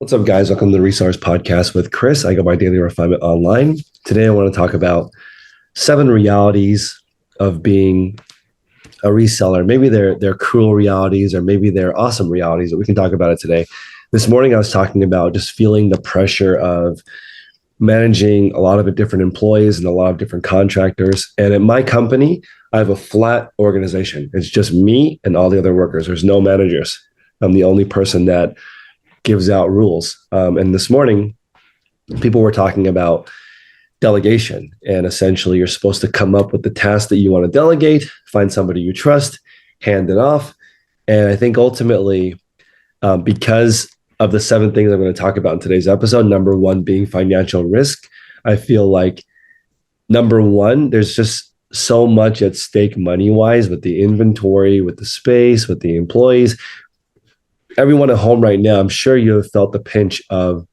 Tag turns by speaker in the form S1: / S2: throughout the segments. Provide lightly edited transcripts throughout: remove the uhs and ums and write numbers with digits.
S1: What's up, guys? Welcome to the Resellers Podcast with Chris. I go by Daily Refinement Online. Today, I want to talk about 7 realities of being a reseller. Maybe they're cruel realities, or maybe they're awesome realities, but we can talk about it today. This morning, I was talking about just feeling the pressure of managing a lot of different employees and a lot of different contractors. And at my company, I have a flat organization. It's just me and all the other workers. There's no managers. I'm the only person that gives out rules. And this morning, people were talking about delegation. And essentially, you're supposed to come up with the task that you want to delegate, find somebody you trust, hand it off. And I think ultimately, because of the 7 things I'm going to talk about in today's episode, number 1 being financial risk, I feel like number 1, there's just so much at stake money-wise with the inventory, with the space, with the employees. Everyone at home right now, I'm sure you have felt the pinch of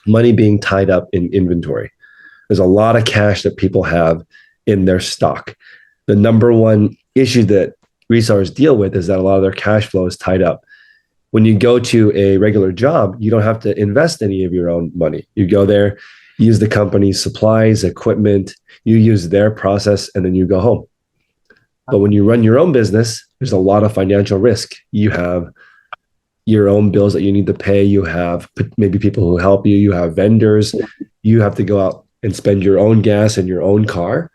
S1: money being tied up in inventory. There's a lot of cash that people have in their stock. The number 1 issue that resellers deal with is that a lot of their cash flow is tied up. When you go to a regular job, you don't have to invest any of your own money. You go there, use the company's supplies, equipment, you use their process, and then you go home. But when you run your own business, there's a lot of financial risk. You have your own bills that you need to pay. You have maybe people who help you. You have vendors. You have to go out and spend your own gas in your own car.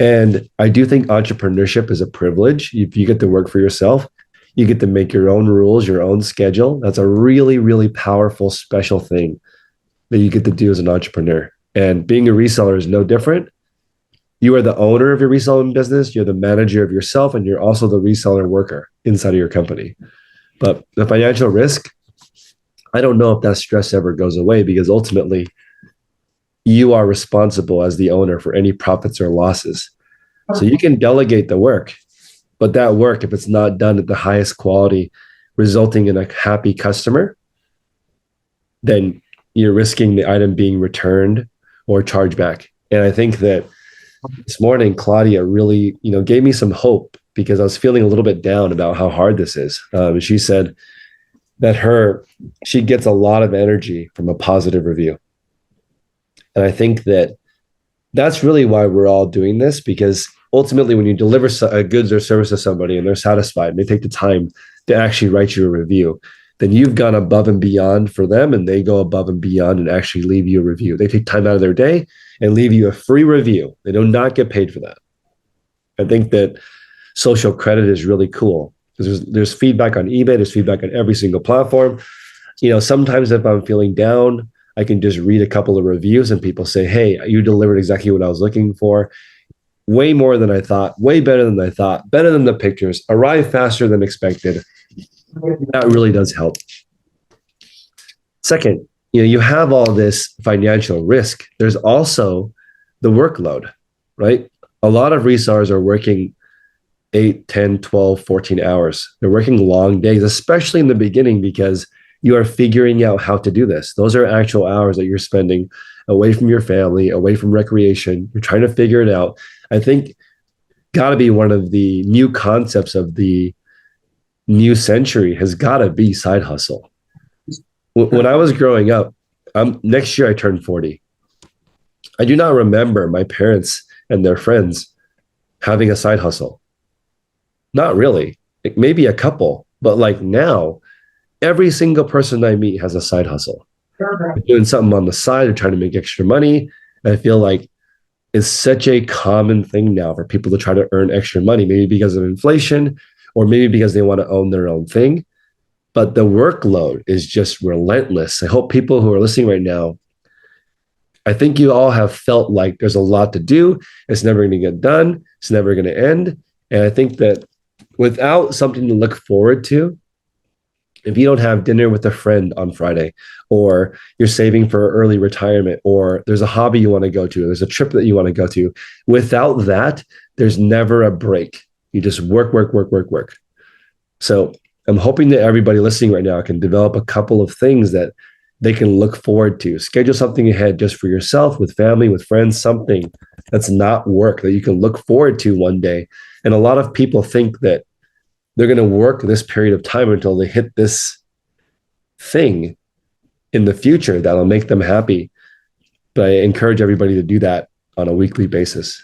S1: And I do think entrepreneurship is a privilege. If you get to work for yourself, you get to make your own rules, your own schedule. That's a really, really powerful, special thing that you get to do as an entrepreneur. And being a reseller is no different. You are the owner of your reselling business. You're the manager of yourself, and you're also the reseller worker inside of your company. But the financial risk, I don't know if that stress ever goes away, because ultimately you are responsible as the owner for any profits or losses. So you can delegate the work, but that work, if it's not done at the highest quality, resulting in a happy customer, then you're risking the item being returned or charged back. And I think that this morning, Claudia really, gave me some hope, because I was feeling a little bit down about how hard this is. She said that she gets a lot of energy from a positive review. And I think that that's really why we're all doing this, because ultimately when you deliver a goods or service to somebody and they're satisfied and they take the time to actually write you a review, then you've gone above and beyond for them, and they go above and beyond and actually leave you a review. They take time out of their day and leave you a free review. They do not get paid for that. I think that social credit is really cool, because there's feedback on eBay, there's feedback on every single platform. Sometimes if I'm feeling down, I can just read a couple of reviews and people say, hey, you delivered exactly what I was looking for. Way more than I thought, way better than I thought, better than the pictures, arrived faster than expected. That really does help. Second, you have all this financial risk. There's also the workload, right? A lot of resellers are working 8, 10, 12, 14 hours. They're working long days, especially in the beginning, because you are figuring out how to do this. Those are actual hours that you're spending away from your family, away from recreation. You're trying to figure it out. I think got to be one of the new concepts of the new century has got to be side hustle. When I was growing up, next year I turned 40. I do not remember my parents and their friends having a side hustle. Not really. Maybe a couple, but like now, every single person I meet has a side hustle. They're doing something on the side, they're trying to make extra money. I feel like it's such a common thing now for people to try to earn extra money, maybe because of inflation, or maybe because they want to own their own thing. But the workload is just relentless. I hope people who are listening right now, I think you all have felt like there's a lot to do. It's never going to get done. It's never going to end. And I think that without something to look forward to, if you don't have dinner with a friend on Friday, or you're saving for early retirement, or there's a hobby you want to go to, there's a trip that you want to go to, without that, there's never a break. You just work, work, work, work, work. So I'm hoping that everybody listening right now can develop a couple of things that they can look forward to. Schedule something ahead just for yourself, with family, with friends, something that's not work that you can look forward to one day. And a lot of people think that they're going to work this period of time until they hit this thing. in the future that'll make them happy. But I encourage everybody to do that on a weekly basis.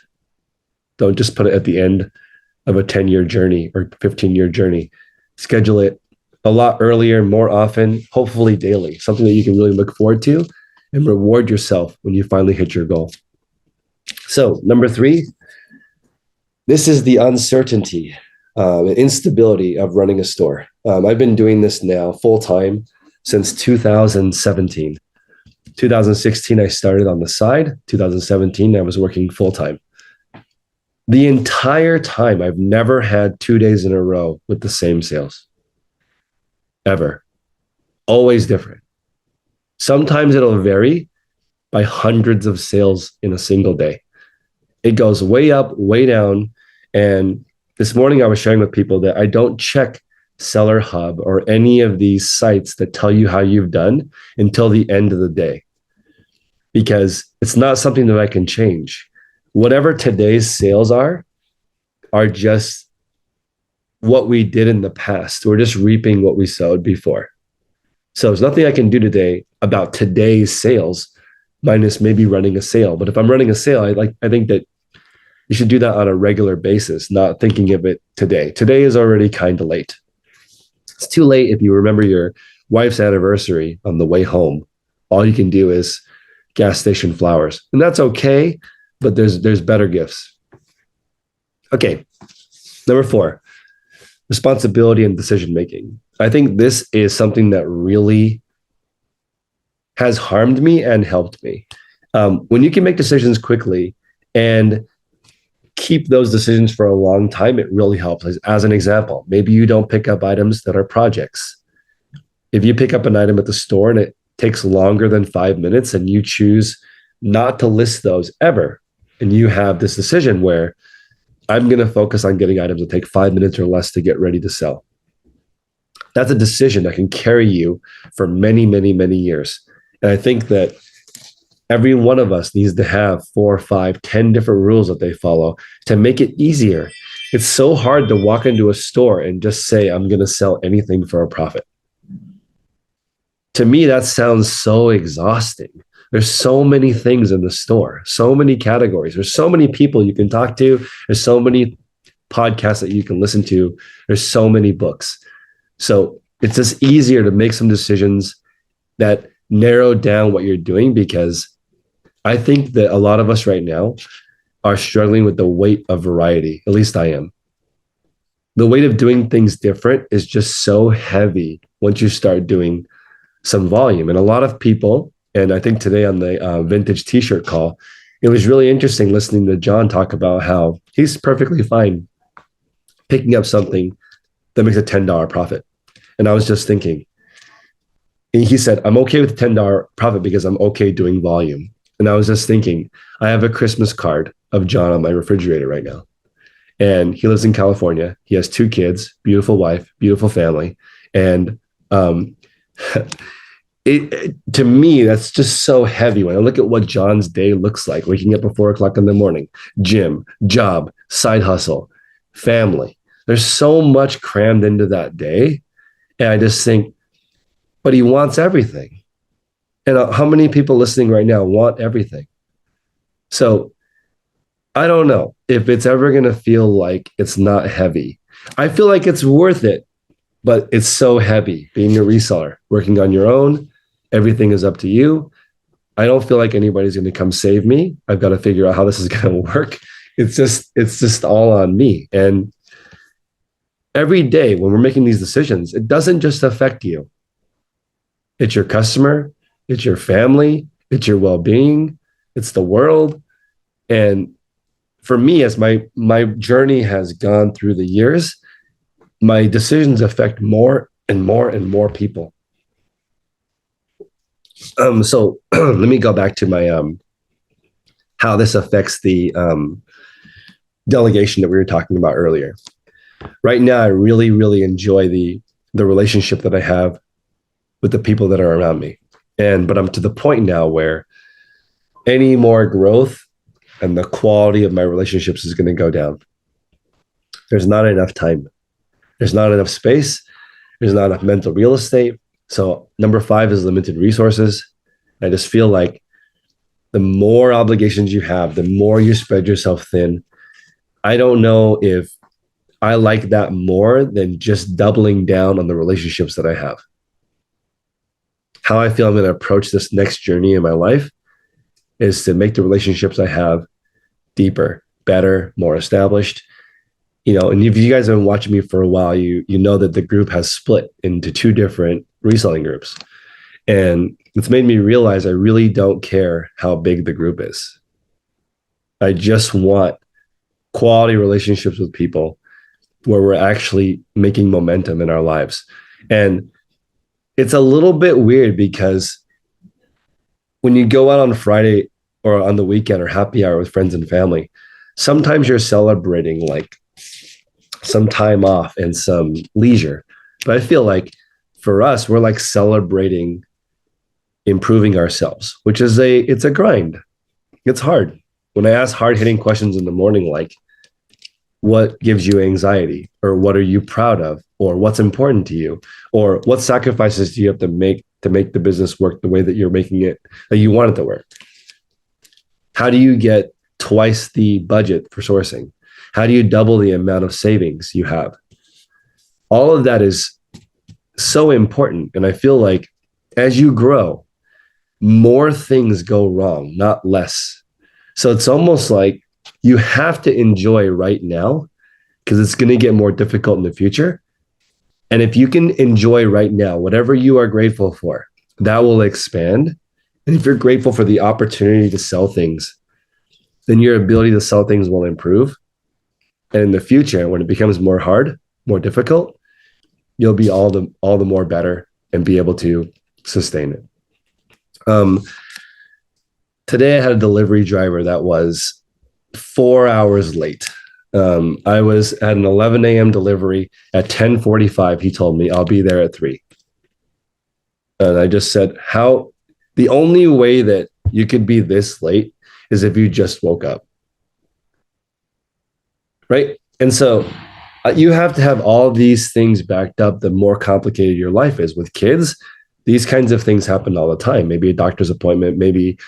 S1: Don't just put it at the end of a 10-year journey or 15-year journey. Schedule it a lot earlier, more often, hopefully daily, something that you can really look forward to and reward yourself when you finally hit your goal. So number 3, this is the uncertainty, instability of running a store. I've been doing this now full-time since 2017. 2016, I started on the side. 2017, I was working full-time. The entire time, I've never had 2 days in a row with the same sales. Ever. Always different. Sometimes it'll vary by hundreds of sales in a single day. It goes way up, way down. And this morning I was sharing with people that I don't check Seller Hub or any of these sites that tell you how you've done until the end of the day, because it's not something that I can change. Whatever today's sales are just what we did in the past. We're just reaping what we sowed before. So there's nothing I can do today about today's sales, minus maybe running a sale. But if I'm running a sale, I think that you should do that on a regular basis, not thinking of it today. Today is already kind of late. It's too late if you remember your wife's anniversary on the way home. All you can do is gas station flowers. And that's okay, but there's better gifts. Okay, number 4, responsibility and decision making. I think this is something that really has harmed me and helped me. When you can make decisions quickly and keep those decisions for a long time, it really helps. As an example, maybe you don't pick up items that are projects. If you pick up an item at the store and it takes longer than 5 minutes and you choose not to list those ever, and you have this decision where I'm going to focus on getting items that take 5 minutes or less to get ready to sell. That's a decision that can carry you for many, many, many years. And I think that every one of us needs to have 4, 5, 10 different rules that they follow to make it easier. It's so hard to walk into a store and just say, I'm going to sell anything for a profit. To me, that sounds so exhausting. There's so many things in the store, so many categories. There's so many people you can talk to. There's so many podcasts that you can listen to. There's so many books. So it's just easier to make some decisions that narrow down what you're doing, because I think that a lot of us right now are struggling with the weight of variety. At least I am. The weight of doing things different is just so heavy once you start doing some volume. And a lot of people, and I think today on the vintage t-shirt call, it was really interesting listening to John talk about how he's perfectly fine picking up something that makes a $10 profit. And I was just thinking, and he said, I'm okay with the $10 profit because I'm okay doing volume. And I was just thinking, I have a Christmas card of John on my refrigerator right now. And he lives in California. He has 2 kids, beautiful wife, beautiful family. And to me, that's just so heavy when I look at what John's day looks like, waking up at 4 o'clock in the morning, gym, job, side hustle, family. There's so much crammed into that day. And I just think, but he wants everything. And how many people listening right now want everything? So I don't know if it's ever going to feel like it's not heavy. I feel like it's worth it, but it's so heavy being a reseller, working on your own. Everything is up to you. I don't feel like anybody's going to come save me. I've got to figure out how this is going to work. It's just all on me. And every day when we're making these decisions, it doesn't just affect you. It's your customer, it's your family, it's your well-being, it's the world. And for me, as my journey has gone through the years, my decisions affect more and more and more people. So let me go back to my how this affects the delegation that we were talking about earlier. Right now, I really, really enjoy the relationship that I have with the people that are around me. But I'm to the point now where any more growth and the quality of my relationships is going to go down. There's not enough time. There's not enough space. There's not enough mental real estate. So number 5 is limited resources. I just feel like the more obligations you have, the more you spread yourself thin. I don't know if I like that more than just doubling down on the relationships that I have. How I feel I'm going to approach this next journey in my life is to make the relationships I have deeper, better, more established. And if you guys have been watching me for a while, you know that the group has split into 2 different reselling groups. And it's made me realize I really don't care how big the group is. I just want quality relationships with people where we're actually making momentum in our lives. And it's a little bit weird because when you go out on Friday or on the weekend or happy hour with friends and family, sometimes you're celebrating like some time off and some leisure. But I feel like for us, we're like celebrating improving ourselves, which is it's a grind. It's hard. When I ask hard-hitting questions in the morning, like what gives you anxiety, or what are you proud of, or what's important to you, or what sacrifices do you have to make the business work the way that you're making it, that you want it to work? How do you get twice the budget for sourcing? How do you double the amount of savings you have? All of that is so important. And I feel like as you grow, more things go wrong, not less. So it's almost like you have to enjoy right now because it's going to get more difficult in the future. And if you can enjoy right now, whatever you are grateful for, that will expand. And if you're grateful for the opportunity to sell things, then your ability to sell things will improve. And in the future, when it becomes more hard, more difficult, you'll be all the more better and be able to sustain it. Today I had a delivery driver that was 4 hours late. I was at an 11 a.m. delivery. At 10:45, he told me I'll be there at 3. And I just said, the only way that you could be this late is if you just woke up. Right? And so you have to have all these things backed up, the more complicated your life is. With kids, these kinds of things happen all the time. Maybe a doctor's appointment, maybe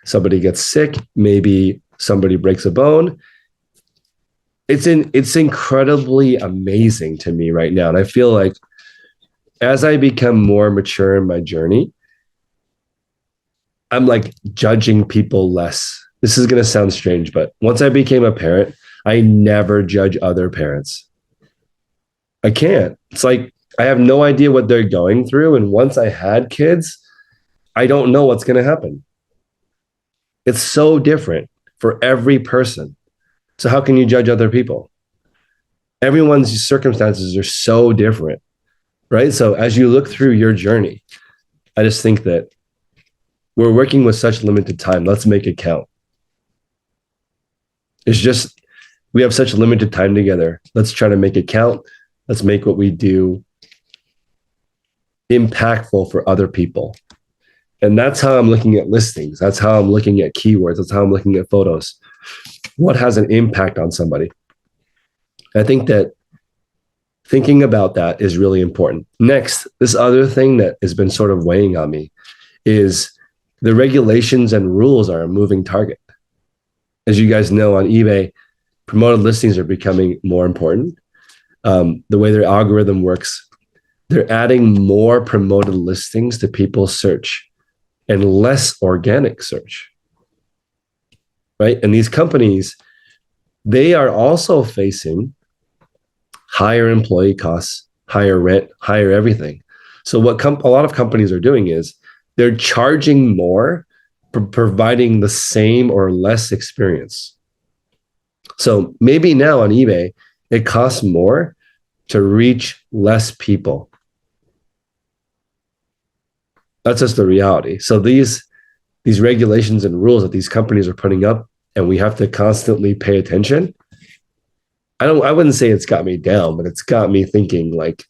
S1: somebody gets sick, maybe somebody breaks a bone. It's incredibly amazing to me right now. And I feel like as I become more mature in my journey, I'm like judging people less. This is going to sound strange, but once I became a parent, I never judge other parents. I can't. It's like I have no idea what they're going through. And once I had kids, I don't know what's going to happen. It's so different for every person. So how can you judge other people? Everyone's circumstances are so different, right? So as you look through your journey, I just think that we're working with such limited time. Let's make it count. It's just, we have such limited time together. Let's try to make it count. Let's make what we do impactful for other people. And that's how I'm looking at listings. That's how I'm looking at keywords. That's how I'm looking at photos. What has an impact on somebody? I think that thinking about that is really important. Next, this other thing that has been sort of weighing on me is the regulations and rules are a moving target. As you guys know, on eBay, promoted listings are becoming more important. The way their algorithm works, they're adding more promoted listings to people's search and less organic search, right? And these companies, they are also facing higher employee costs, higher rent, higher everything. So what a lot of companies are doing is they're charging more for providing the same or less experience. So maybe now on eBay, it costs more to reach less people. That's just the reality. So these regulations and rules that these companies are putting up, and we have to constantly pay attention. I wouldn't say it's got me down, but it's got me thinking like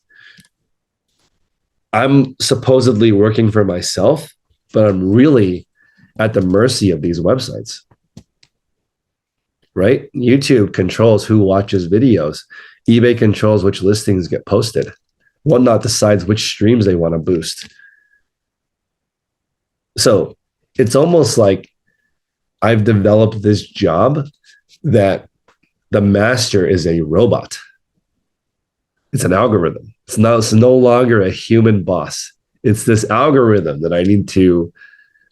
S1: I'm supposedly working for myself, but I'm really at the mercy of these websites, right? YouTube controls who watches videos. eBay controls which listings get posted. Whatnot decides which streams they want to boost. So it's almost like I've developed this job that the master is a robot. It's an algorithm. It's no longer a human boss. It's this algorithm that I need to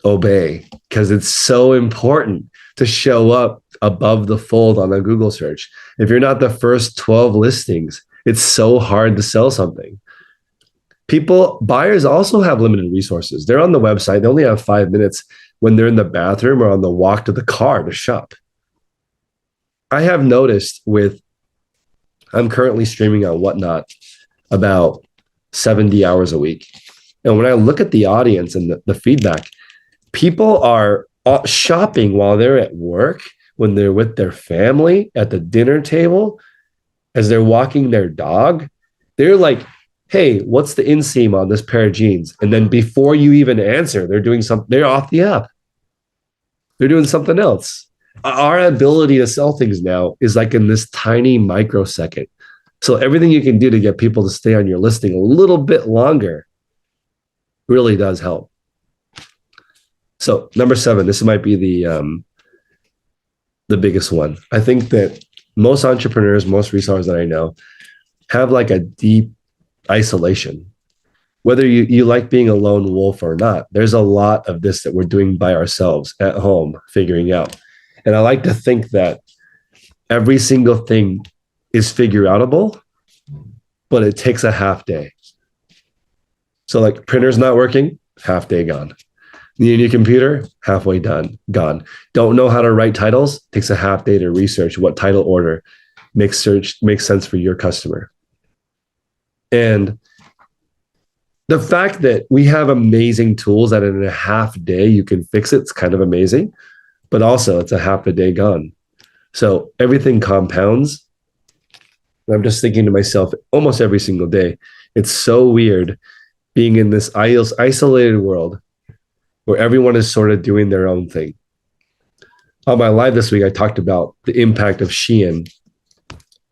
S1: obey because it's so important to show up above the fold on a Google search. If you're not the first 12 listings, it's so hard to sell something. Buyers also have limited resources. They're on the website. They only have 5 minutes when they're in the bathroom or on the walk to the car to shop. I have noticed I'm currently streaming on Whatnot about 70 hours a week. And when I look at the audience and the feedback, people are shopping while they're at work, when they're with their family at the dinner table, as they're walking their dog. They're like, hey, what's the inseam on this pair of jeans? And then before you even answer, they're off the app. They're doing something else. Our ability to sell things now is like in this tiny microsecond. So everything you can do to get people to stay on your listing a little bit longer really does help. So number 7, this might be the biggest one. I think that most entrepreneurs, most resellers that I know have like a deep isolation. Whether you like being a lone wolf or not, there's a lot of this that we're doing by ourselves at home, figuring out. And I like to think that every single thing is figure outable, but it takes a half day. So like printer's not working, half day gone. Need a new computer, halfway done, gone. Don't know how to write titles, takes a half day to research what title order makes sense for your customer. And the fact that we have amazing tools that in a half day you can fix it's kind of amazing, but also it's a half a day gone. So everything compounds. And I'm just thinking to myself almost every single day, it's so weird being in this isolated world where everyone is sort of doing their own thing. On my live this week, I talked about the impact of Shein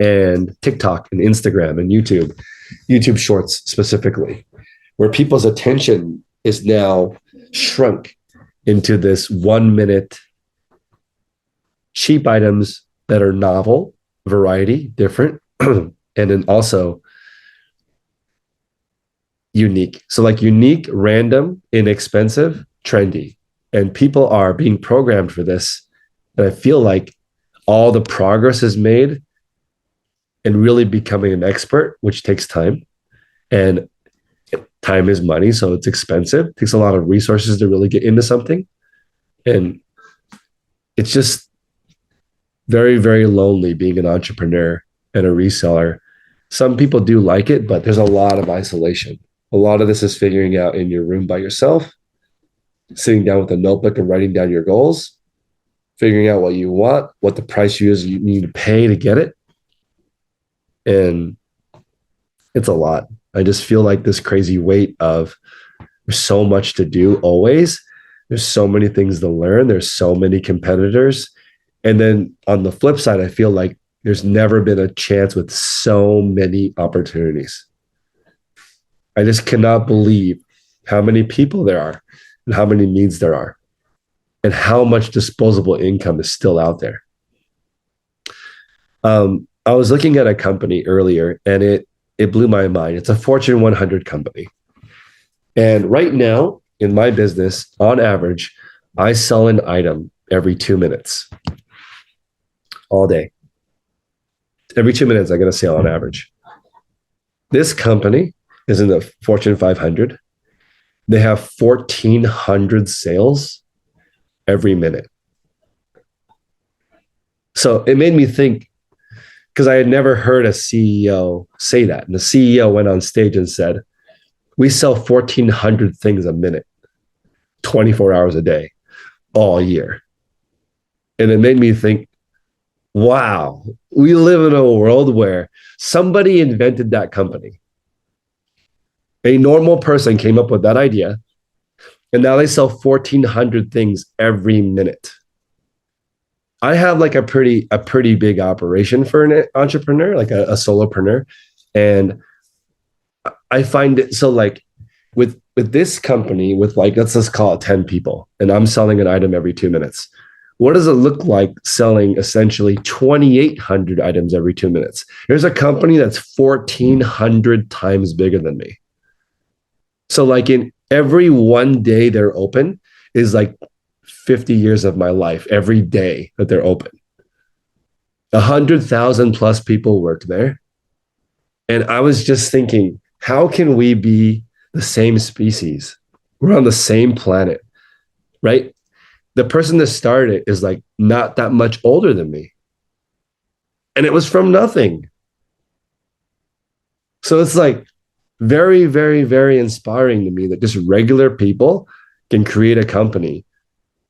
S1: and TikTok and Instagram and YouTube Shorts specifically, where people's attention is now shrunk into this 1 minute cheap items that are novel, variety, different, and then also unique. So like unique, random, inexpensive, trendy. And people are being programmed for this. And I feel like all the progress is made in really becoming an expert, which takes time. And time is money, so it's expensive. It takes a lot of resources to really get into something. And it's just very, very lonely being an entrepreneur and a reseller. Some people do like it, but there's a lot of isolation. A lot of this is figuring out in your room by yourself, sitting down with a notebook and writing down your goals, figuring out what you want, what the price you need to pay to get it. And it's a lot. I just feel like this crazy weight of there's so much to do always. There's so many things to learn. There's so many competitors. And then on the flip side, I feel like there's never been a chance with so many opportunities. I just cannot believe how many people there are and how many needs there are and how much disposable income is still out there. I was looking at a company earlier and it blew my mind. It's a Fortune 100 company. And right now in my business, on average, I sell an item every 2 minutes all day. Every 2 minutes, I get a sale on average. This company is in the Fortune 500. They have 1,400 sales every minute. So it made me think, because I had never heard a CEO say that. And the CEO went on stage and said, we sell 1,400 things a minute, 24 hours a day, all year. And it made me think, wow, we live in a world where somebody invented that company. A normal person came up with that idea, and now they sell 1,400 things every minute. I have like a pretty big operation for an entrepreneur, like a solopreneur. And I find it so like with this company, with like, let's just call it 10 people, and I'm selling an item every 2 minutes. What does it look like selling essentially 2,800 items every 2 minutes? There's a company that's 1,400 times bigger than me. So, like, in every one day they're open is like 50 years of my life every day that they're open. 100,000 plus people work there. And I was just thinking, how can we be the same species? We're on the same planet, right? The person that started it is like not that much older than me. And it was from nothing. So it's like very, very, very inspiring to me that just regular people can create a company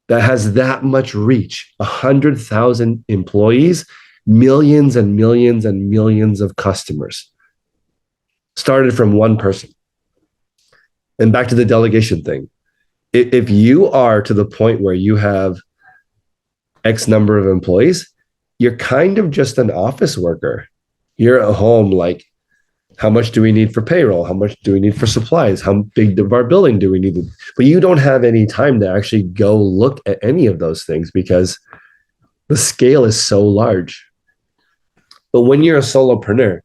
S1: that has that much reach, 100,000 employees, millions and millions and millions of customers. Started from one person. And back to the delegation thing. If you are to the point where you have X number of employees, you're kind of just an office worker. You're at home, like, how much do we need for payroll? How much do we need for supplies? How big of our building do we need? But you don't have any time to actually go look at any of those things because the scale is so large. But when you're a solopreneur,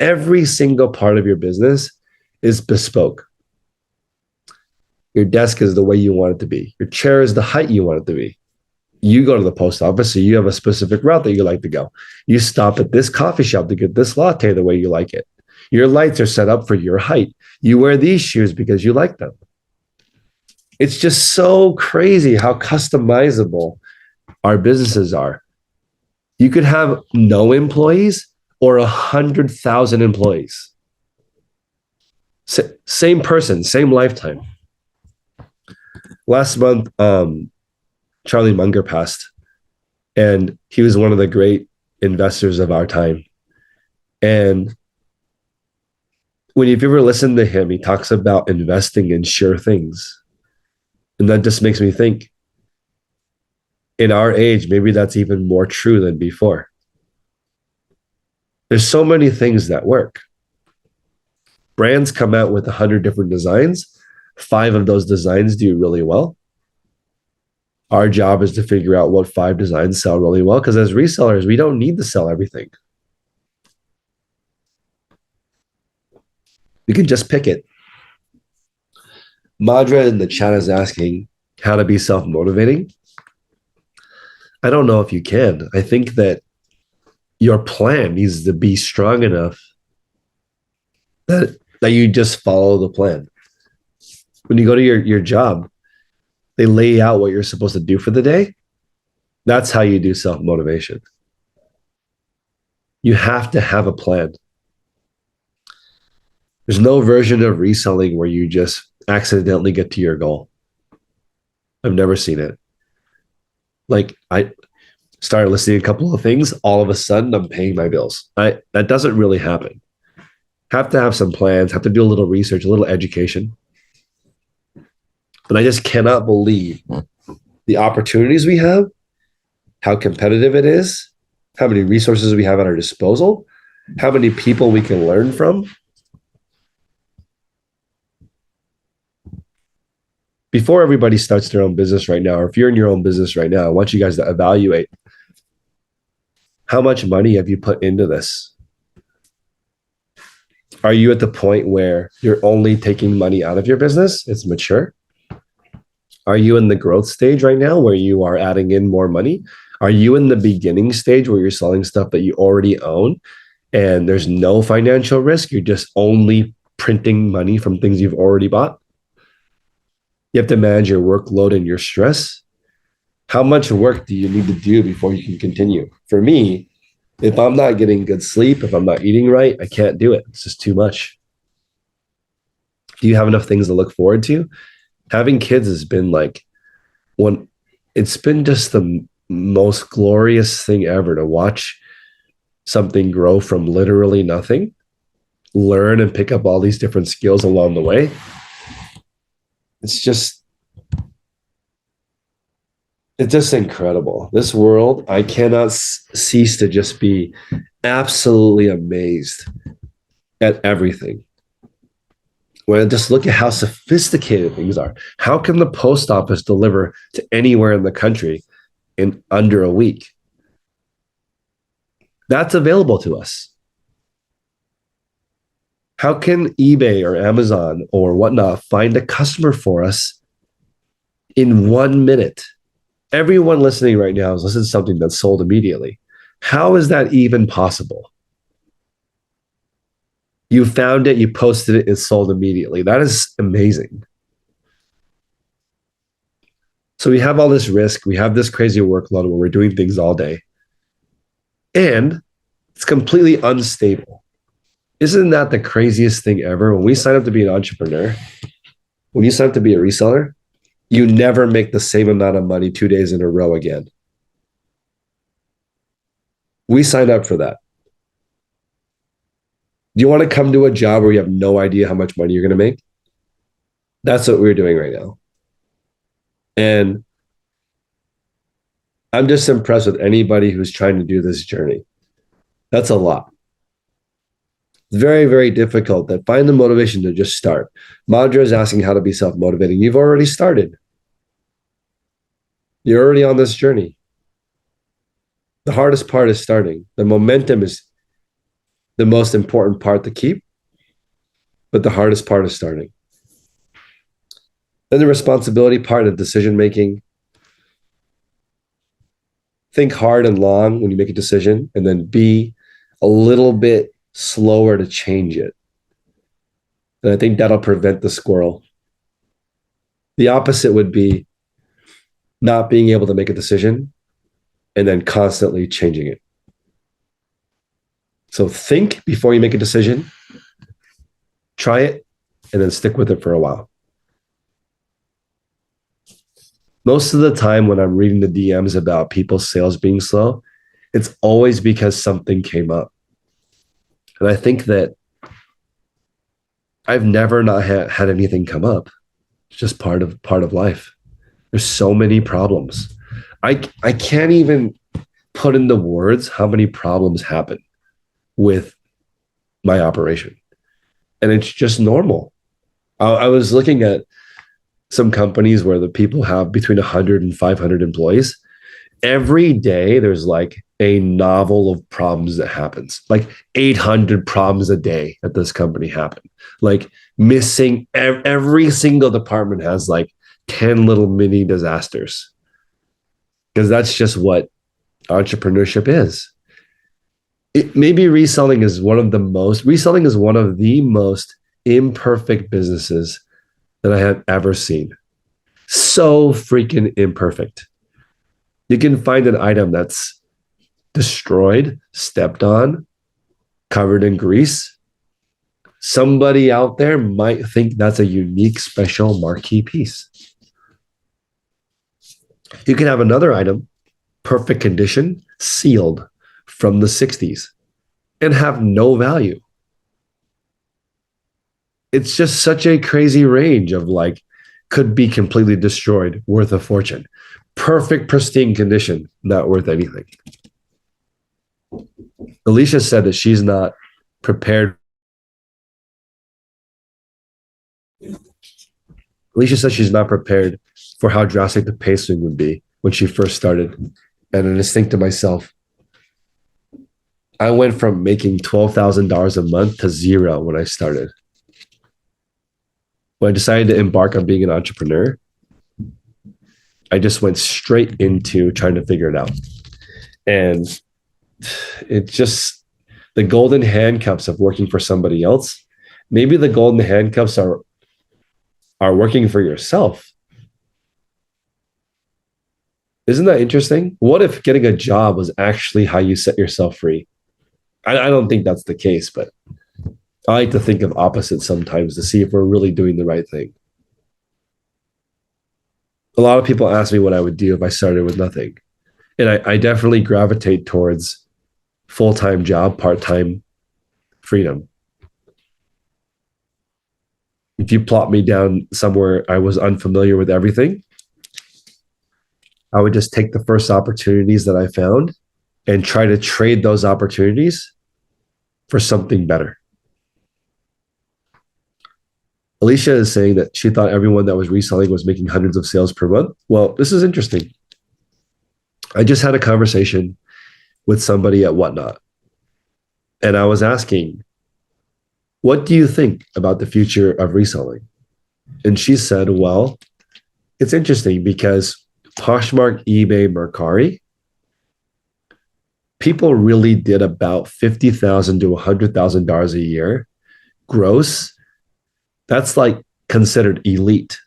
S1: every single part of your business is bespoke. Your desk is the way you want it to be. Your chair is the height you want it to be. You go to the post office, so you have a specific route that you like to go. You stop at this coffee shop to get this latte the way you like it. Your lights are set up for your height. You wear these shoes because you like them. It's just so crazy how customizable our businesses are. You could have no employees or 100,000 employees. Same person, same lifetime. Last month, Charlie Munger passed, and he was one of the great investors of our time. And when you've ever listened to him, he talks about investing in sure things. And that just makes me think, in our age, maybe that's even more true than before. There's so many things that work. Brands come out with 100 different designs. 5 of those designs do really well. Our job is to figure out what 5 designs sell really well, because as resellers, we don't need to sell everything. We can just pick it. Madra in the chat is asking how to be self-motivating. I don't know if you can. I think that your plan needs to be strong enough that you just follow the plan. When you go to your job, they lay out what you're supposed to do for the day. That's how you do self-motivation. You have to have a plan. There's no version of reselling where you just accidentally get to your goal. I've never seen it. Like, I started listening to a couple of things, all of a sudden I'm paying my bills. That doesn't really happen. Have to have some plans, have to do a little research, a little education. And I just cannot believe the opportunities we have, how competitive it is, how many resources we have at our disposal, how many people we can learn from. Before everybody starts their own business right now, or if you're in your own business right now, I want you guys to evaluate how much money have you put into this? Are you at the point where you're only taking money out of your business? It's mature. Are you in the growth stage right now where you are adding in more money? Are you in the beginning stage where you're selling stuff that you already own and there's no financial risk? You're just only printing money from things you've already bought? You have to manage your workload and your stress. How much work do you need to do before you can continue? For me, if I'm not getting good sleep, if I'm not eating right, I can't do it. It's just too much. Do you have enough things to look forward to? Having kids has been like it's been just the most glorious thing ever to watch something grow from literally nothing, learn and pick up all these different skills along the way. It's just incredible. This world, I cannot cease to just be absolutely amazed at everything. When I just look at how sophisticated things are, how can the post office deliver to anywhere in the country in under a week? That's available to us. How can eBay or Amazon or whatnot find a customer for us in 1 minute? Everyone listening right now is listening to something that's sold immediately. How is that even possible? You found it, you posted it, it's sold immediately. That is amazing. So we have all this risk, we have this crazy workload where we're doing things all day, and it's completely unstable. Isn't that the craziest thing ever? When we sign up to be an entrepreneur, when you sign up to be a reseller, you never make the same amount of money 2 days in a row again. We signed up for that. Do you want to come to a job where you have no idea how much money you're going to make? That's what we're doing right now. And I'm just impressed with anybody who's trying to do this journey. That's a lot. It's very, very difficult. That find the motivation to just start. Madra is asking how to be self-motivating. You've already started. You're already on this journey. The hardest part is starting. The momentum is the most important part to keep, but the hardest part is starting. Then the responsibility part of decision making. Think hard and long when you make a decision, and then be a little bit slower to change it. And I think that'll prevent the squirrel. The opposite would be not being able to make a decision and then constantly changing it. So think before you make a decision, try it, and then stick with it for a while. Most of the time when I'm reading the DMs about people's sales being slow, it's always because something came up. And I think that I've never not had anything come up. It's just part of life. There's so many problems. I can't even put into words how many problems happen with my operation. And it's just normal. I was looking at some companies where the people have between 100 and 500 employees. Every day there's like a novel of problems that happens. Like 800 problems a day at this company happen. Like missing every single department has like 10 little mini disasters. Because that's just what entrepreneurship is. Maybe reselling is one of the most imperfect businesses that I have ever seen. So freaking imperfect. You can find an item that's destroyed, stepped on, covered in grease. Somebody out there might think that's a unique, special marquee piece. You can have another item, perfect condition, sealed from the 60s, and have no value. It's just such a crazy range of like, could be completely destroyed, worth a fortune. Perfect, pristine condition, not worth anything. Alicia said that she's not prepared. Alicia said she's not prepared for how drastic the pay swing would be when she first started. And I just think to myself, I went from making $12,000 a month to zero when I started. When I decided to embark on being an entrepreneur, I just went straight into trying to figure it out. And it's just the golden handcuffs of working for somebody else. Maybe the golden handcuffs are working for yourself. Isn't that interesting? What if getting a job was actually how you set yourself free? I don't think that's the case, but I like to think of opposites sometimes to see if we're really doing the right thing. A lot of people ask me what I would do if I started with nothing. And I definitely gravitate towards full-time job, part-time freedom. If you plot me down somewhere I was unfamiliar with everything, I would just take the first opportunities that I found and try to trade those opportunities for something better. Alicia is saying that she thought everyone that was reselling was making hundreds of sales per month. Well, this is interesting. I just had a conversation with somebody at Whatnot, and I was asking, what do you think about the future of reselling? And she said, well, it's interesting because Poshmark, eBay, Mercari, people really did about $50,000 to $100,000 a year gross. That's like considered elite.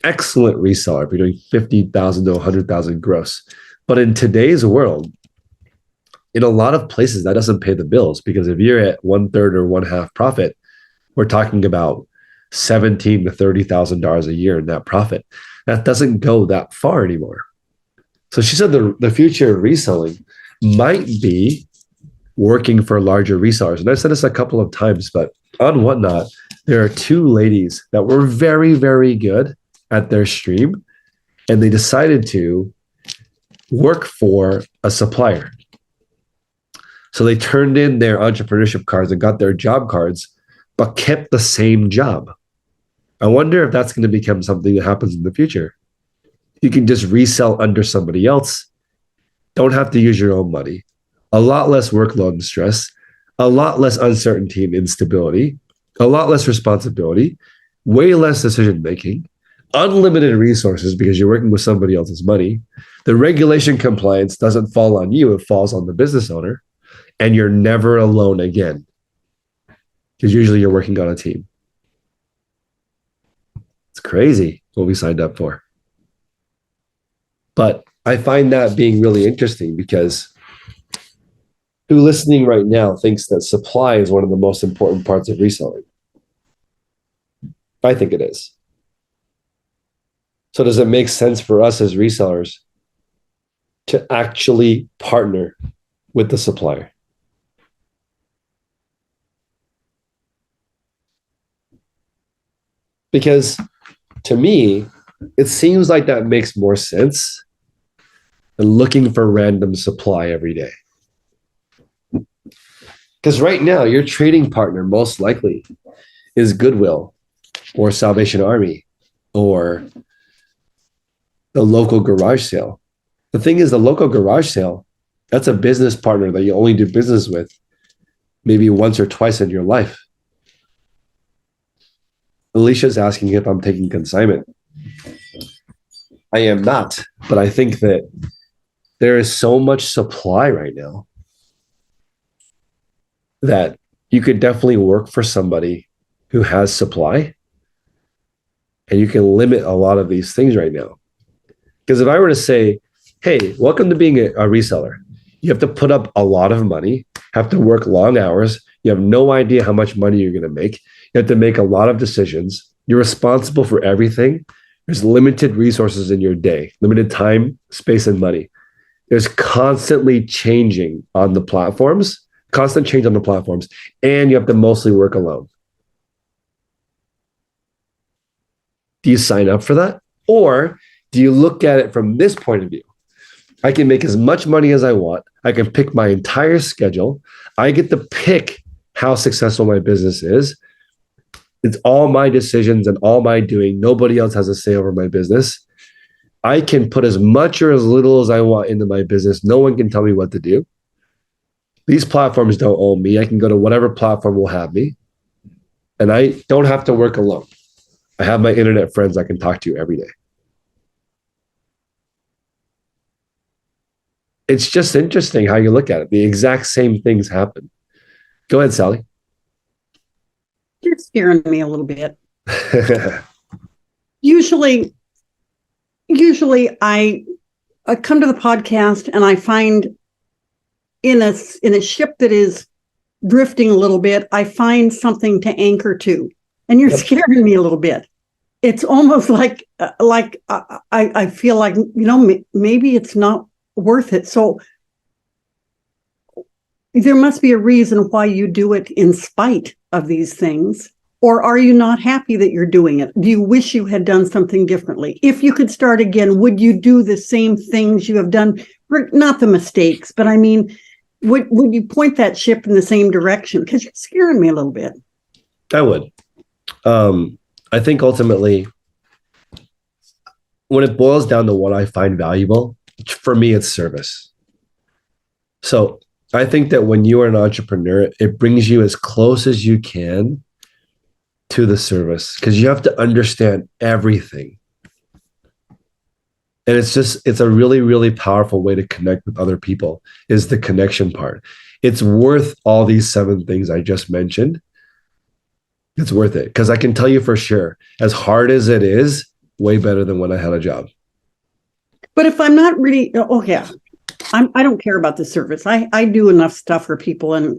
S1: Excellent reseller if you're doing 50,000 to 100,000 gross. But in today's world, in a lot of places, that doesn't pay the bills, because if you're at 1/3 or 1/2 profit, we're talking about $17,000 to $30,000 a year in net profit. That doesn't go that far anymore. So she said the future of reselling might be working for larger resellers. And I've said this a couple of times, but on Whatnot, there are two ladies that were very, very good at their stream, and they decided to work for a supplier. So they turned in their entrepreneurship cards and got their job cards, but kept the same job. I wonder if that's going to become something that happens in the future. You can just resell under somebody else, don't have to use your own money, a lot less workload and stress, a lot less uncertainty and instability, a lot less responsibility, way less decision making, unlimited resources because you're working with somebody else's money. The regulation compliance doesn't fall on you, it falls on the business owner, and you're never alone again, because usually you're working on a team. It's crazy what we signed up for. But I find that being really interesting, because who listening right now thinks that supply is one of the most important parts of reselling? I think it is. So does it make sense for us as resellers to actually partner with the supplier? Because to me, it seems like that makes more sense than looking for random supply every day. Because right now, your trading partner most likely is Goodwill or Salvation Army or the local garage sale. The thing is, the local garage sale, that's a business partner that you only do business with maybe once or twice in your life. Alicia's asking if I'm taking consignment. I am not, but I think that there is so much supply right now that you could definitely work for somebody who has supply, and you can limit a lot of these things right now. Because if I were to say, hey, welcome to being a reseller, you have to put up a lot of money, have to work long hours, you have no idea how much money you're going to make, you have to make a lot of decisions, you're responsible for everything, there's limited resources in your day, limited time, space, and money. There's constantly changing on the platforms, constant change on the platforms, and you have to mostly work alone. Do you sign up for that? Or do you look at it from this point of view? I can make as much money as I want. I can pick my entire schedule. I get to pick how successful my business is. It's all my decisions and all my doing. Nobody else has a say over my business. I can put as much or as little as I want into my business. No one can tell me what to do. These platforms don't own me. I can go to whatever platform will have me. And I don't have to work alone. I have my internet friends I can talk to every day. It's just interesting how you look at it. The exact same things happen. Go ahead, Sally.
S2: You're scaring me a little bit. Usually I come to the podcast and I find in a ship that is drifting a little bit, I find something to anchor to. And you're scaring me a little bit. It's almost like I feel like, maybe it's not worth it. So there must be a reason why you do it in spite of these things. Or are you not happy that you're doing it? Do you wish you had done something differently? If you could start again, would you do the same things you have done? Not the mistakes, but I mean, would you point that ship in the same direction? Because you're scaring me a little bit.
S1: I would. I think ultimately, when it boils down to what I find valuable, for me, it's service. So I think that when you are an entrepreneur, it brings you as close as you can to the service because you have to understand everything. And it's a really, really powerful way to connect with other people is the connection part. It's worth all these 7 things I just mentioned. It's worth it because I can tell you for sure, as hard as it is, way better than when I had a job.
S2: But if I'm not really, oh yeah, I don't care about the service. I do enough stuff for people, and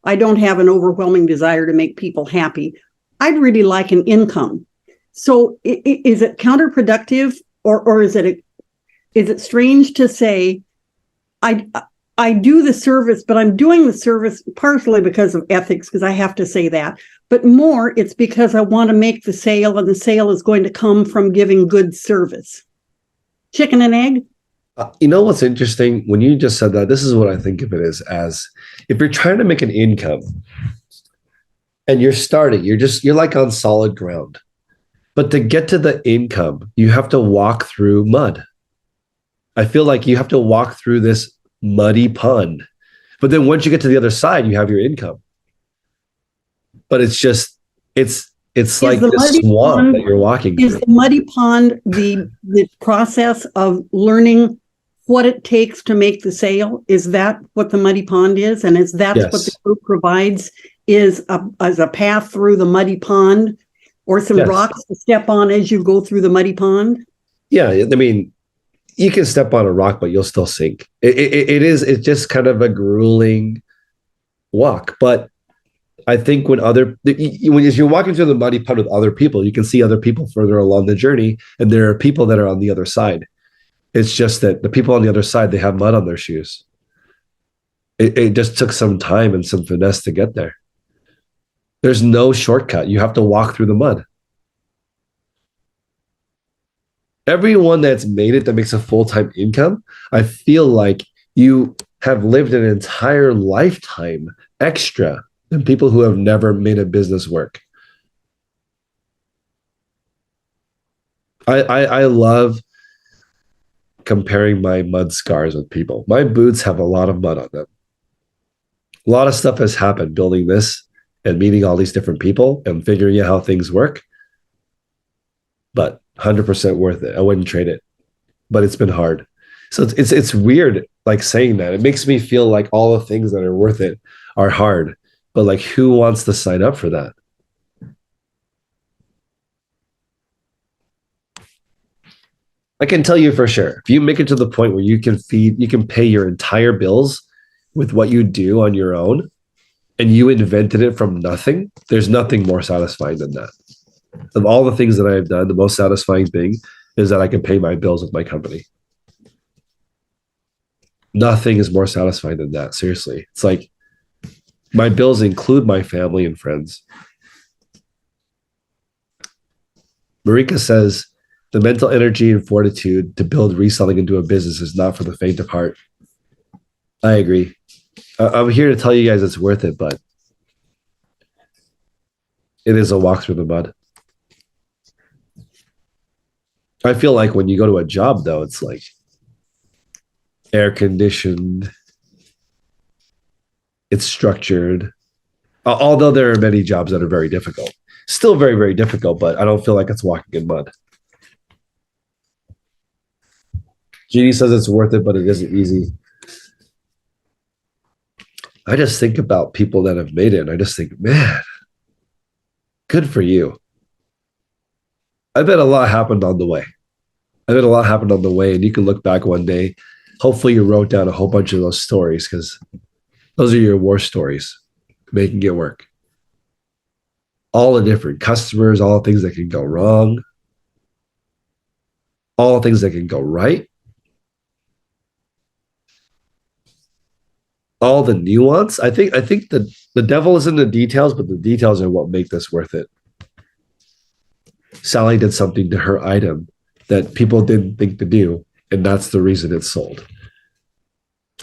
S2: I don't have an overwhelming desire to make people happy. I'd really like an income. So is it counterproductive, or is it strange to say I do the service, but I'm doing the service partially because of ethics, because I have to say that, but more it's because I want to make the sale, and the sale is going to come from giving good service. Chicken and egg?
S1: You know what's interesting? When you just said that, this is what I think of it as if you're trying to make an income and you're starting, you're like on solid ground. But to get to the income, you have to walk through mud. I feel like you have to walk through this muddy pond. But then once you get to the other side, you have your income. But it's like this swamp that you're walking through.
S2: Is the muddy pond the process of learning what it takes to make the sale? Is that what the muddy pond is? And is that what the group provides is as a path through the muddy pond, or some rocks to step on as you go through the muddy pond?
S1: Yeah, I mean, you can step on a rock, but you'll still sink. It's just kind of a grueling walk. But I think when as you're walking through the muddy pond with other people, you can see other people further along the journey, and there are people that are on the other side. It's just that the people on the other side, they have mud on their shoes. It just took some time and some finesse to get there. There's no shortcut. You have to walk through the mud. Everyone that's made it, that makes a full-time income, I feel like you have lived an entire lifetime extra than people who have never made a business work. I love comparing my mud scars with people. My boots have a lot of mud on them. A lot of stuff has happened building this and meeting all these different people and figuring out how things work. But 100% worth it. I wouldn't trade it. But it's been hard. So it's weird, like saying that. It makes me feel like all the things that are worth it are hard. But like, who wants to sign up for that? I can tell you for sure, if you make it to the point where you can pay your entire bills with what you do on your own, and you invented it from nothing, there's nothing more satisfying than that. Of all the things that I have done, the most satisfying thing is that I can pay my bills with my company. Nothing is more satisfying than that. Seriously. It's like my bills include my family and friends. Marika says, the mental energy and fortitude to build reselling into a business is not for the faint of heart. I agree. I'm here to tell you guys it's worth it, but it is a walk through the mud. I feel like when you go to a job, though, it's like air conditioned, it's structured. Although there are many jobs that are very difficult, still very, very difficult, but I don't feel like it's walking in mud. Jeannie says it's worth it, but it isn't easy. I just think about people that have made it, and I just think, man, good for you. I bet a lot happened on the way. And you can look back one day. Hopefully you wrote down a whole bunch of those stories, because those are your war stories, making it work. All the different customers, all the things that can go wrong, all the things that can go right, all the nuance. I think the devil is in the details, but the details are what make this worth it. Sally did something to her item that people didn't think to do, and that's the reason it's sold.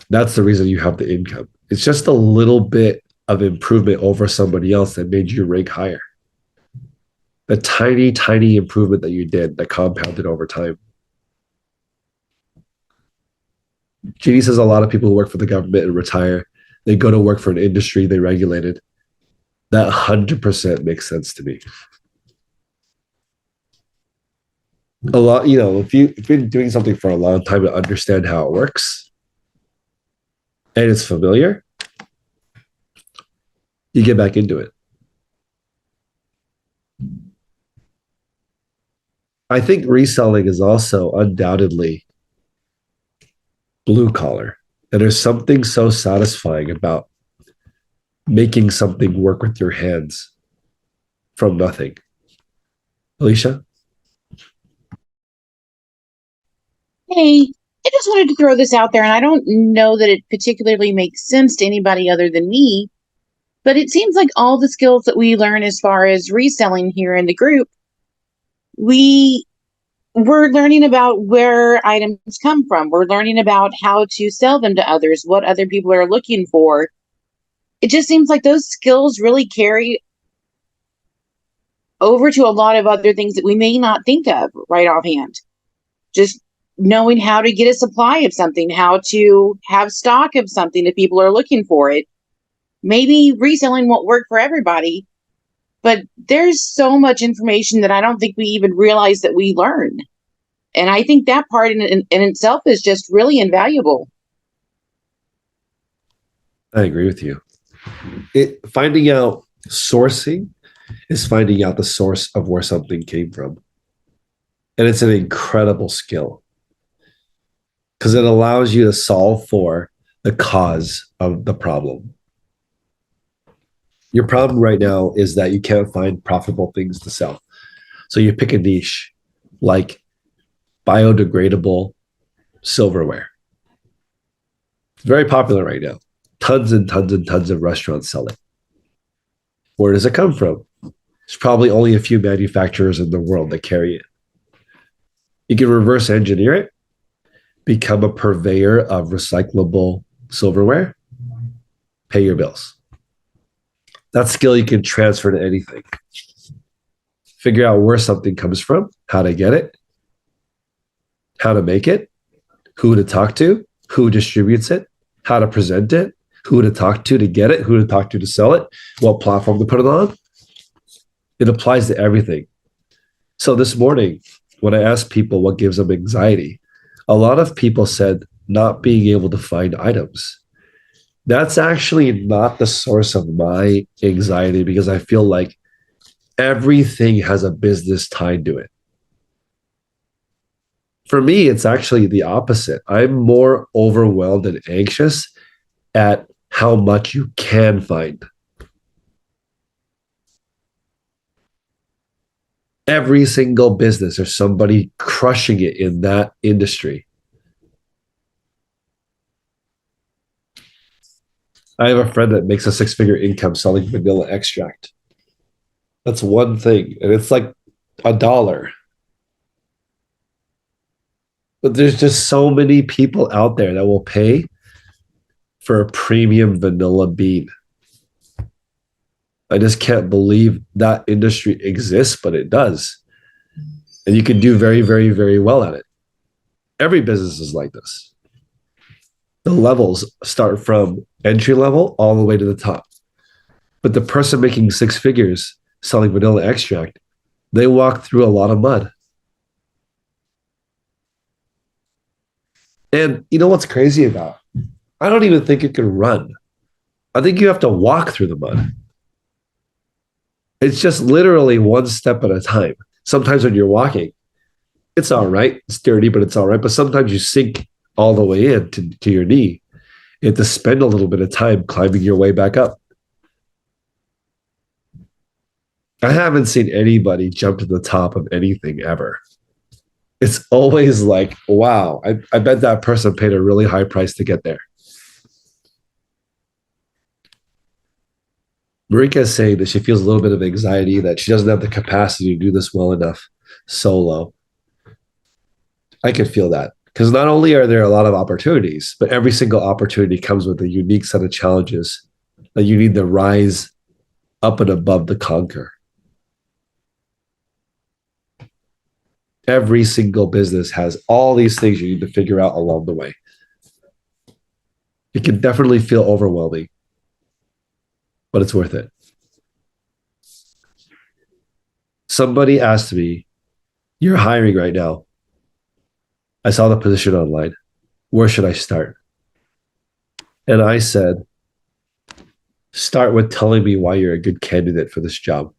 S1: That's the reason you have the income. It's just a little bit of improvement over somebody else that made you rank higher. the tiny, tiny improvement that you did that compounded over time. Jeannie says a lot of people who work for the government and retire, they go to work for an industry they regulated. That 100% makes sense to me. A lot, if you've been doing something for a long time to understand how it works and it's familiar, you get back into it. I think reselling is also undoubtedly blue collar. And there's something so satisfying about making something work with your hands from nothing. Alicia?
S3: Hey, I just wanted to throw this out there, and I don't know that it particularly makes sense to anybody other than me, but it seems like all the skills that we learn as far as reselling here in the group, we're learning about where items come from. We're learning about how to sell them to others, what other people are looking for. It just seems like those skills really carry over to a lot of other things that we may not think of right offhand. Just knowing how to get a supply of something, how to have stock of something if people are looking for it. Maybe reselling won't work for everybody, but there's so much information that I don't think we even realize that we learn. And I think that part in itself is just really invaluable.
S1: I agree with you. Finding out sourcing is finding out the source of where something came from. And it's an incredible skill because it allows you to solve for the cause of the problem. Your problem right now is that you can't find profitable things to sell. So you pick a niche like biodegradable silverware. It's very popular right now. Tons and tons and tons of restaurants sell it. Where does it come from? There's probably only a few manufacturers in the world that carry it. You can reverse engineer it, become a purveyor of recyclable silverware, pay your bills. That skill you can transfer to anything. Figure out where something comes from, how to get it, how to make it, who to talk to, who distributes it, how to present it, who to talk to get it, who to talk to sell it, what platform to put it on. It applies to everything. So this morning, when I asked people what gives them anxiety, a lot of people said not being able to find items. That's actually not the source of my anxiety because I feel like everything has a business tied to it. For me, it's actually the opposite. I'm more overwhelmed and anxious at how much you can find. Every single business, there's somebody crushing it in that industry. I have a friend that makes a six-figure income selling vanilla extract. That's one thing, and it's like $1. But there's just so many people out there that will pay for a premium vanilla bean. I just can't believe that industry exists, but it does. And you can do very, very, very well at it. Every business is like this. The levels start from entry level all the way to the top. But the person making six figures selling vanilla extract, they walk through a lot of mud. And you know what's crazy about it? I don't even think it can run. I think you have to walk through the mud. It's just literally one step at a time. Sometimes when you're walking, it's all right. It's dirty, but it's all right. But sometimes you sink all the way in to your knee. You have to spend a little bit of time climbing your way back up. I haven't seen anybody jump to the top of anything ever. It's always like, wow, I bet that person paid a really high price to get there. Marika is saying that she feels a little bit of anxiety, that she doesn't have the capacity to do this well enough solo. I could feel that because not only are there a lot of opportunities, but every single opportunity comes with a unique set of challenges that you need to rise up and above to conquer. Every single business has all these things you need to figure out along the way. It can definitely feel overwhelming, but it's worth it. Somebody asked me, "You're hiring right now. I saw the position online. Where should I start?" And I said, start with telling me why you're a good candidate for this job.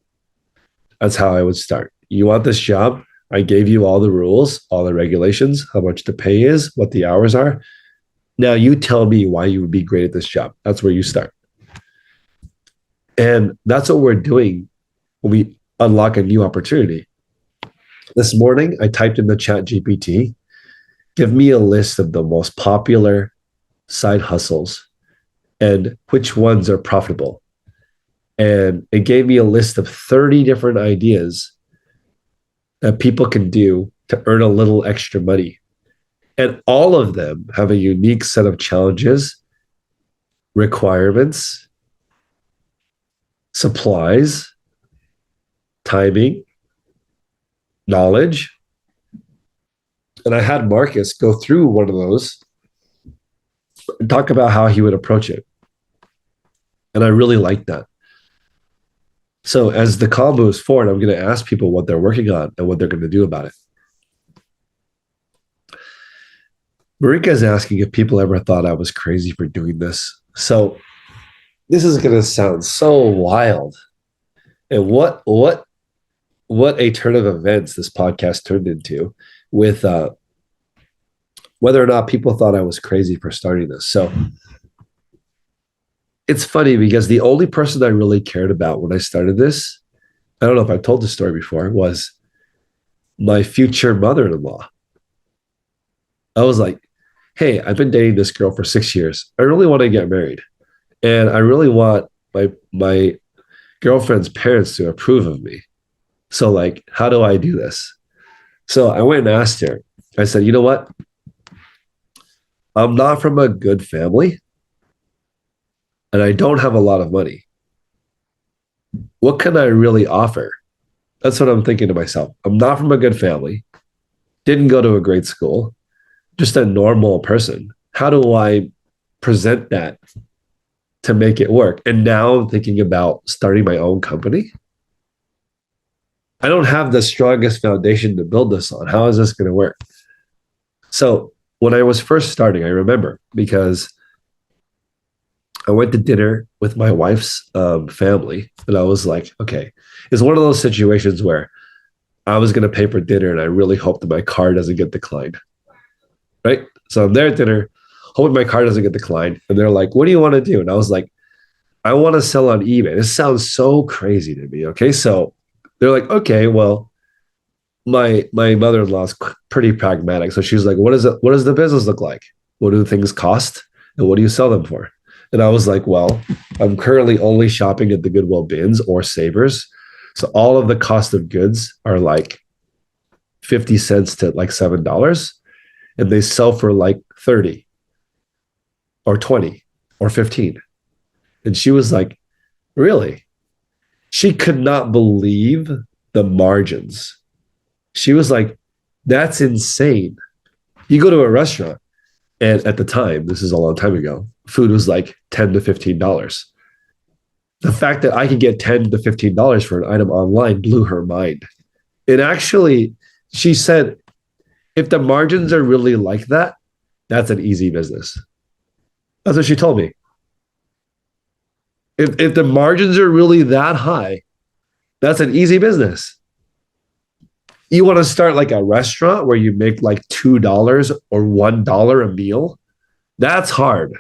S1: That's how I would start. You want this job? I gave you all the rules, all the regulations, how much the pay is, what the hours are. Now you tell me why you would be great at this job. That's where you start. And that's what we're doing when we unlock a new opportunity. This morning, I typed in the chat GPT, give me a list of the most popular side hustles and which ones are profitable. And it gave me a list of 30 different ideas that people can do to earn a little extra money. And all of them have a unique set of challenges, requirements, supplies, timing, knowledge. And I had Marcus go through one of those and talk about how he would approach it. And I really like that. So as the call moves forward, I'm going to ask people what they're working on and what they're going to do about it. Marika is asking if people ever thought I was crazy for doing this. So this is going to sound so wild. And what a turn of events this podcast turned into with whether or not people thought I was crazy for starting this. So it's funny because the only person I really cared about when I started this, I don't know if I've told this story before, was my future mother-in-law. I was like, hey, I've been dating this girl for 6 years. I really want to get married. And I really want my girlfriend's parents to approve of me. So like, how do I do this? So I went and asked her. I said, you know what? I'm not from a good family and I don't have a lot of money. What can I really offer? That's what I'm thinking to myself. I'm not from a good family, didn't go to a great school, just a normal person. How do I present that to make it work? And now I'm thinking about starting my own company. I don't have the strongest foundation to build this on. How is this going to work? So when I was first starting, I remember because I went to dinner with my wife's family, and I was like, okay, it's one of those situations where I was going to pay for dinner, and I really hope that my card doesn't get declined, right? So I'm there at dinner, hoping my card doesn't get declined, and they're like, what do you want to do? And I was like, I want to sell on eBay. This sounds so crazy to me, okay? So they're like, okay, well, my mother-in-law's pretty pragmatic. So she's like, what does the business look like? What do the things cost? And what do you sell them for? And I was like, well, I'm currently only shopping at the Goodwill bins or Savers. So all of the cost of goods are like 50 cents to like $7. And they sell for like 30 or 20 or 15. And she was like, really? She could not believe the margins. She was like, that's insane. You go to a restaurant, and at the time, this is a long time ago, food was like $10 to $15. The fact that I could get $10 to $15 for an item online blew her mind. And actually, she said, if the margins are really like that, that's an easy business. That's what she told me. If the margins are really that high, that's an easy business. You want to start like a restaurant where you make like $2 or $1 a meal? That's hard.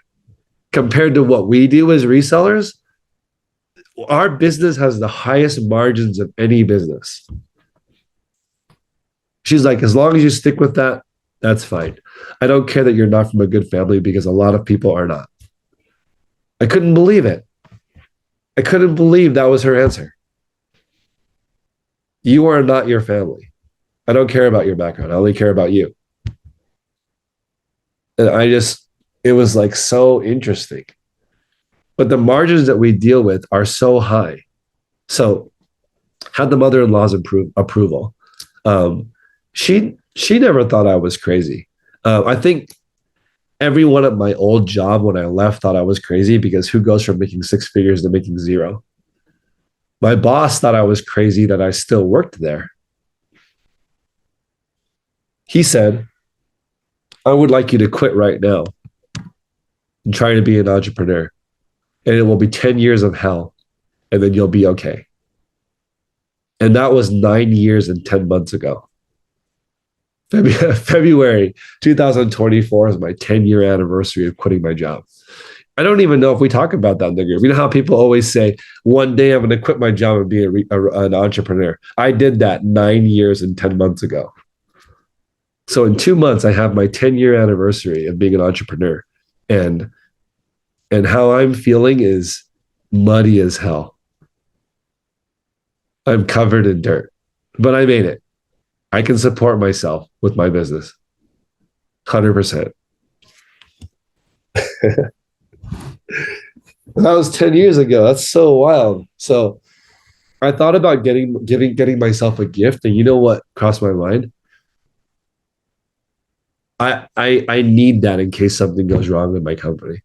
S1: Compared to what we do as resellers, our business has the highest margins of any business. She's like, as long as you stick with that, that's fine. I don't care that you're not from a good family because a lot of people are not. I couldn't believe it. I couldn't believe that was her answer. You are not your family. I don't care about your background. I only care about you. And it was like so interesting. But the margins that we deal with are so high. So had the mother-in-law's approval. She never thought I was crazy. I think everyone at my old job when I left thought I was crazy because who goes from making six figures to making zero? My boss thought I was crazy that I still worked there. He said, I would like you to quit right now and try to be an entrepreneur. And it will be 10 years of hell, and then you'll be okay. And that was 9 years and 10 months ago. February 2024 is my 10-year anniversary of quitting my job. I don't even know if we talk about that in the group. You know how people always say, one day I'm going to quit my job and be an entrepreneur. I did that 9 years and 10 months ago. So in 2 months, I have my 10-year anniversary of being an entrepreneur. And how I'm feeling is muddy as hell. I'm covered in dirt, but I made it. I can support myself with my business. 100%. That was 10 years ago. That's so wild. So I thought about getting myself a gift. And you know what crossed my mind? I need that in case something goes wrong with my company.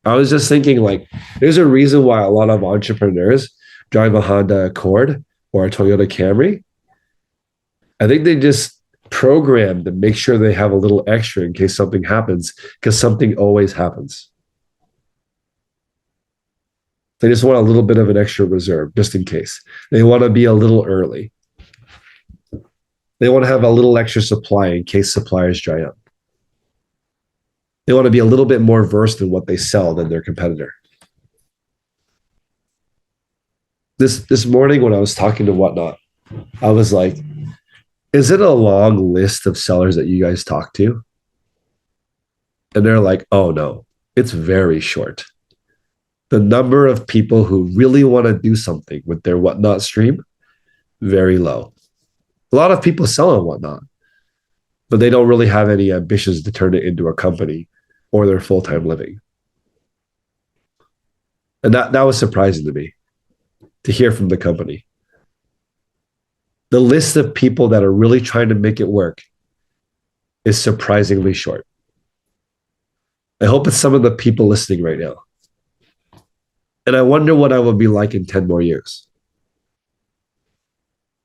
S1: I was just thinking, like, there's a reason why a lot of entrepreneurs drive a Honda Accord or a Toyota Camry. I think they just programmed to make sure they have a little extra in case something happens, because something always happens. They just want a little bit of an extra reserve just in case. They want to be a little early. They want to have a little extra supply in case suppliers dry up. They want to be a little bit more versed in what they sell than their competitor. This morning when I was talking to Whatnot, I was like, is it a long list of sellers that you guys talk to? And they're like, oh no, it's very short. The number of people who really want to do something with their Whatnot stream, very low. A lot of people sell on Whatnot, but they don't really have any ambitions to turn it into a company or their full-time living. And that was surprising to me to hear from the company. The list of people that are really trying to make it work is surprisingly short. I hope it's some of the people listening right now. And I wonder what I will be like in 10 more years.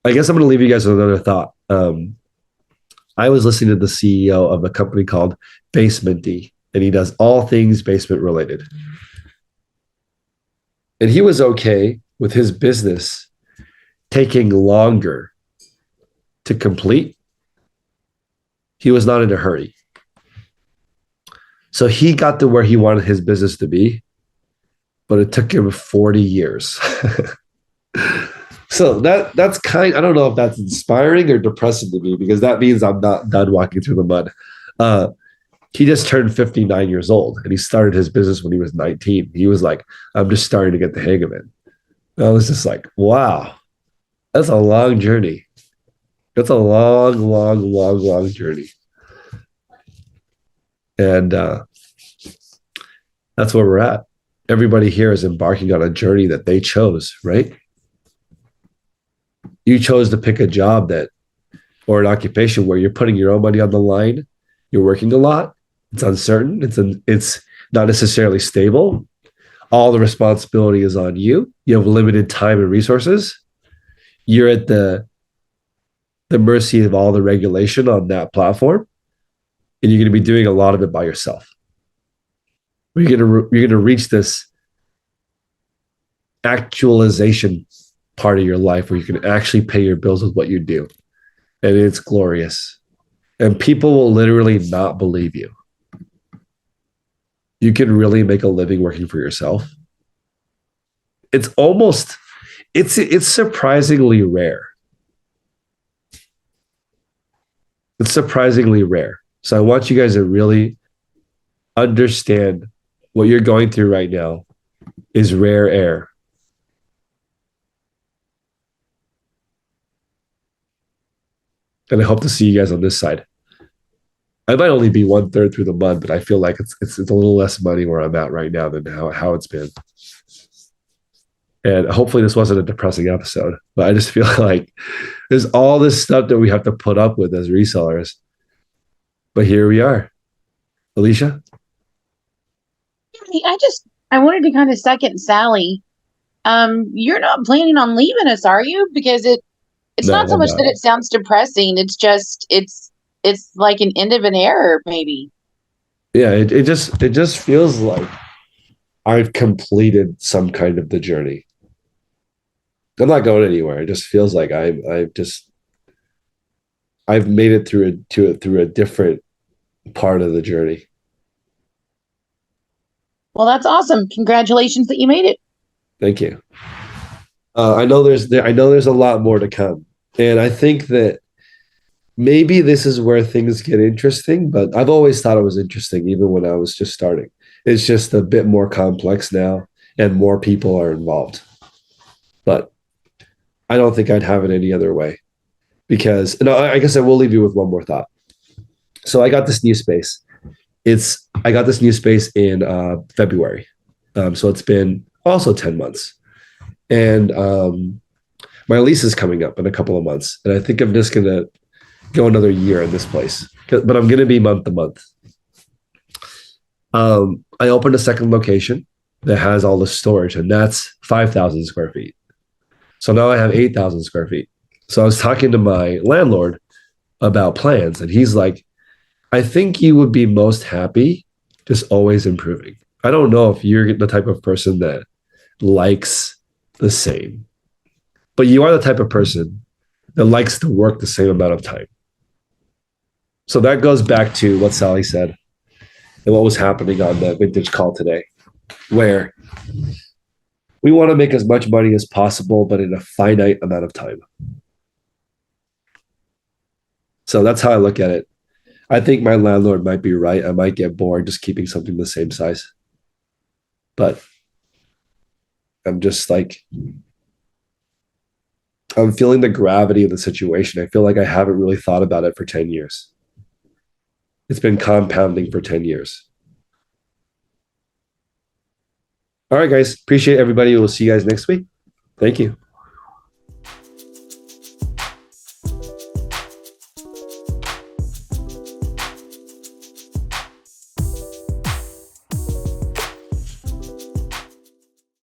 S1: I guess I'm going to leave you guys with another thought. I was listening to the CEO of a company called Basementy, and he does all things basement related. And he was okay with his business taking longer to complete. He was not in a hurry. So he got to where he wanted his business to be, but it took him 40 years. So that's I don't know if that's inspiring or depressing to me, because that means I'm not done walking through the mud. He just turned 59 years old, and he started his business when he was 19. He was like, I'm just starting to get the hang of it. And I was just like, wow, that's a long journey. That's a long journey. And that's where we're at. Everybody here is embarking on a journey that they chose, right? You chose to pick a job or an occupation where you're putting your own money on the line. You're working a lot. It's uncertain. It's not necessarily stable. All the responsibility is on you. You have limited time and resources. You're at the mercy of all the regulation on that platform, and you're going to be doing a lot of it by yourself. You're going to reach this actualization part of your life where you can actually pay your bills with what you do, and it's glorious. And people will literally not believe you. You can really make a living working for yourself. It's surprisingly rare. It's surprisingly rare. So I want you guys to really understand what you're going through right now is rare air. And I hope to see you guys on this side. I might only be 1/3 through the mud, but I feel like it's a little less money where I'm at right now than how it's been. And hopefully this wasn't a depressing episode, but I just feel like there's all this stuff that we have to put up with as resellers. But here we are. Alicia?
S3: I wanted to kind of second Sally. You're not planning on leaving us, are you? Because it's
S1: No,
S3: not so
S1: I'm
S3: much
S1: not.
S3: that it sounds depressing. It's like an end of an era, maybe.
S1: Yeah, it just feels like I've completed some kind of the journey. I'm not going anywhere. It just feels like I've made it through a different part of the journey.
S3: Well, that's awesome. Congratulations that you made it.
S1: Thank you. I know there's a lot more to come, and I think that maybe this is where things get interesting. But I've always thought it was interesting, even when I was just starting. It's just a bit more complex now, and more people are involved. But I don't think I'd have it any other way because, and I guess I will leave you with one more thought. So I got this new space. I got this new space in February. So it's been also 10 months. And my lease is coming up in a couple of months. And I think I'm just going to go another year in this place, but I'm going to be month to month. I opened a second location that has all the storage, and that's 5,000 square feet. So now I have 8,000 square feet. So I was talking to my landlord about plans, and he's like, I think you would be most happy just always improving. I don't know if you're the type of person that likes the same, but you are the type of person that likes to work the same amount of time. So that goes back to what Sally said and what was happening on the vintage call today, where we want to make as much money as possible, but in a finite amount of time. So that's how I look at it. I think my landlord might be right. I might get bored just keeping something the same size. But I'm just like, I'm feeling the gravity of the situation. I feel like I haven't really thought about it for 10 years. It's been compounding for 10 years. All right, guys. Appreciate everybody. We'll see you guys next week. Thank you.